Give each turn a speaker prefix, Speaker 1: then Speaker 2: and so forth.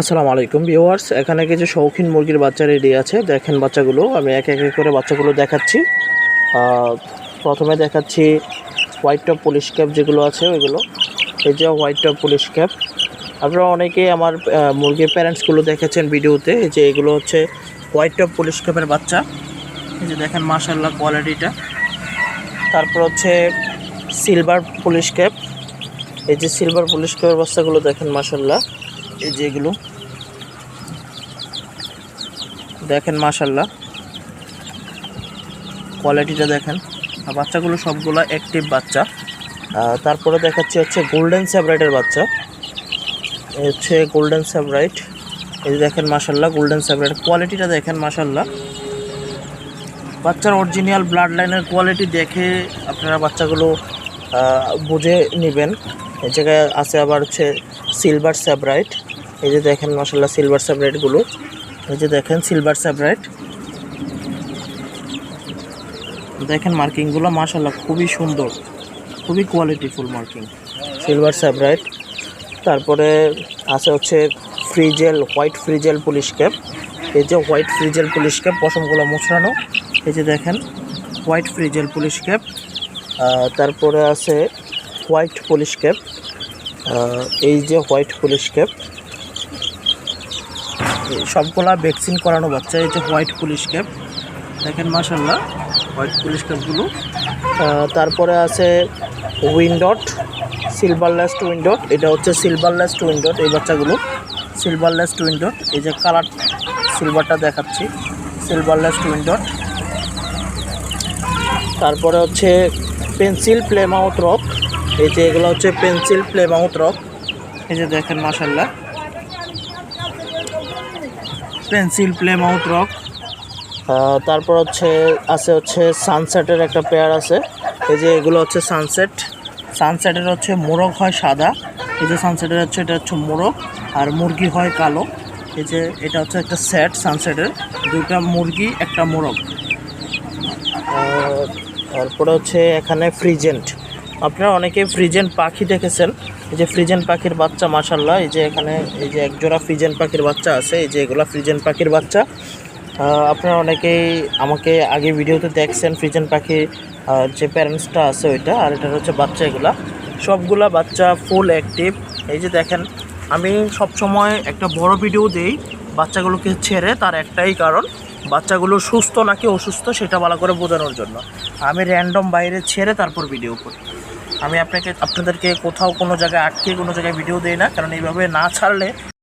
Speaker 1: আসসালামু আলাইকুম ভিউয়ার্স, এখানে কিছু শৌখিন মুরগির বাচ্চা রেডি আছে। দেখেন বাচ্চাগুলো, আমি এক এক করে বাচ্চাগুলো দেখাচ্ছি। প্রথমে দেখাচ্ছি হোয়াইট টপ পুলিশ ক্যাপ যেগুলো আছে ওইগুলো। এই যে হোয়াইট টপ পুলিশ ক্যাপ, আপনারা অনেকেই আমার মুরগির প্যারেন্টসগুলো দেখেছেন ভিডিওতে। এই যে এগুলো হচ্ছে হোয়াইট টপ পুলিশ ক্যাপের বাচ্চা। এই যে দেখেন মাশাআল্লাহ কোয়ালিটিটা। তারপর হচ্ছে সিলভার পুলিশ ক্যাপ। এই যে সিলভার পুলিশ ক্যাপের বাচ্চাগুলো দেখেন মাশাআল্লাহ। এই যে এগুলো দেখেন মাশাআল্লাহ কোয়ালিটিটা দেখেন। বাচ্চাগুলো সবগুলো অ্যাক্টিভ বাচ্চা। তারপরে দেখাচ্ছি হচ্ছে গোল্ডেন স্যাভরাইটের বাচ্চা। এই হচ্ছে গোল্ডেন স্যাভরাইট। এই যে দেখেন মাশাআল্লাহ গোল্ডেন স্যাভরাইট কোয়ালিটিটা দেখেন মাশাআল্লাহ। বাচ্চার অরিজিনাল ব্লাড লাইনের কোয়ালিটি দেখে আপনারা বাচ্চাগুলো বুঝে নেবেন। এই জায়গায় আছে আবার হচ্ছে সিলভার স্যাভরাইট। এই যে দেখেন মাশাআল্লাহ সিলভার স্যাভরাইটগুলো। এই যে দেখেন সিলভার স্যাভরাইট, দেখেন মার্কিংগুলো মাশাআল্লাহ খুবই সুন্দর, খুবই কোয়ালিটিফুল মার্কিং সিলভার স্যাভরাইট। তারপরে আছে হচ্ছে frizzle, white frizzle police cap. এই যে হোয়াইট ফ্রিজেল পুলিশ ক্যাপ, পশমগুলো মোছড়ানো। এই যে দেখেন হোয়াইট ফ্রিজেল পুলিশ ক্যাপ। তারপরে আছে হোয়াইট পুলিশ ক্যাপ। এই যে হোয়াইট পুলিশ ক্যাপ, সবগুলা ভ্যাকসিন করানো বাচ্চা। এই যে হোয়াইট পুলিশ ক্যাপ দেখেন মাশাআল্লাহ হোয়াইট পুলিশ ক্যাপগুলো। তারপরে আছে উইন্ডট, সিলভারলেস উইন্ডট। এটা হচ্ছে সিলভারলেস উইন্ডট এই বাচ্চাগুলো, সিলভারলেস উইন্ডট। এই যে কালার সিলভারটা দেখাচ্ছি, সিলভারলেস উইন্ডট। তারপরে হচ্ছে পেন্সিল প্লেমাউথ রক। এই যে এগুলো হচ্ছে পেন্সিল প্লেমাউথ রক। এই যে দেখেন মাশাআল্লাহ পেন্সিল প্লেমাউথ রক। তারপর হচ্ছে হচ্ছে সানসেটের একটা পেয়ার আছে। এই যে এগুলো হচ্ছে সানসেট। সানসেটের হচ্ছে মোরগ হয় সাদা। এই যে সানসেটের হচ্ছে এটা হচ্ছে মোরগ, আর মুরগি হয় কালো। এই যে এটা হচ্ছে একটা সেট সানসেটের, দুইটা মুরগি একটা মোরগ। তারপরে হচ্ছে এখানে ফ্রিজেন্ট। আপনারা অনেকেই ফ্রিজেন্ট পাখি দেখেছেন। এই যে ফ্রিজেন্ট পাখির বাচ্চা মাশাআল্লাহ। এই যে এখানে এই যে একজোড়া ফ্রিজেন্ট পাখির বাচ্চা আছে। এই যে এগুলা ফ্রিজেন্ট পাখির বাচ্চা। আপনারা অনেকেই আমাকে আগে ভিডিওতে দেখছেন ফ্রিজেন্ট পাখির যে প্যারেন্টসটা আছে ওইটা, আর এটা হচ্ছে বাচ্চা। এগুলা সবগুলা বাচ্চা ফুল অ্যাক্টিভ। এই যে দেখেন, আমি সব সময় একটা বড় ভিডিও দেই বাচ্চাগুলোকে ছেড়ে, তার একটাই কারণ বাচ্চাগুলো সুস্থ নাকি অসুস্থ সেটা ভালো করে বোঝানোর জন্য। আমি র্যান্ডম বাইরে ছেড়ে তারপর ভিডিও করি। আমি আপনাদেরকে কোথাও কোনো জায়গায় আটকে কোনো জায়গায় ভিডিও দেই না, কারণ এইভাবে না ছাড়লে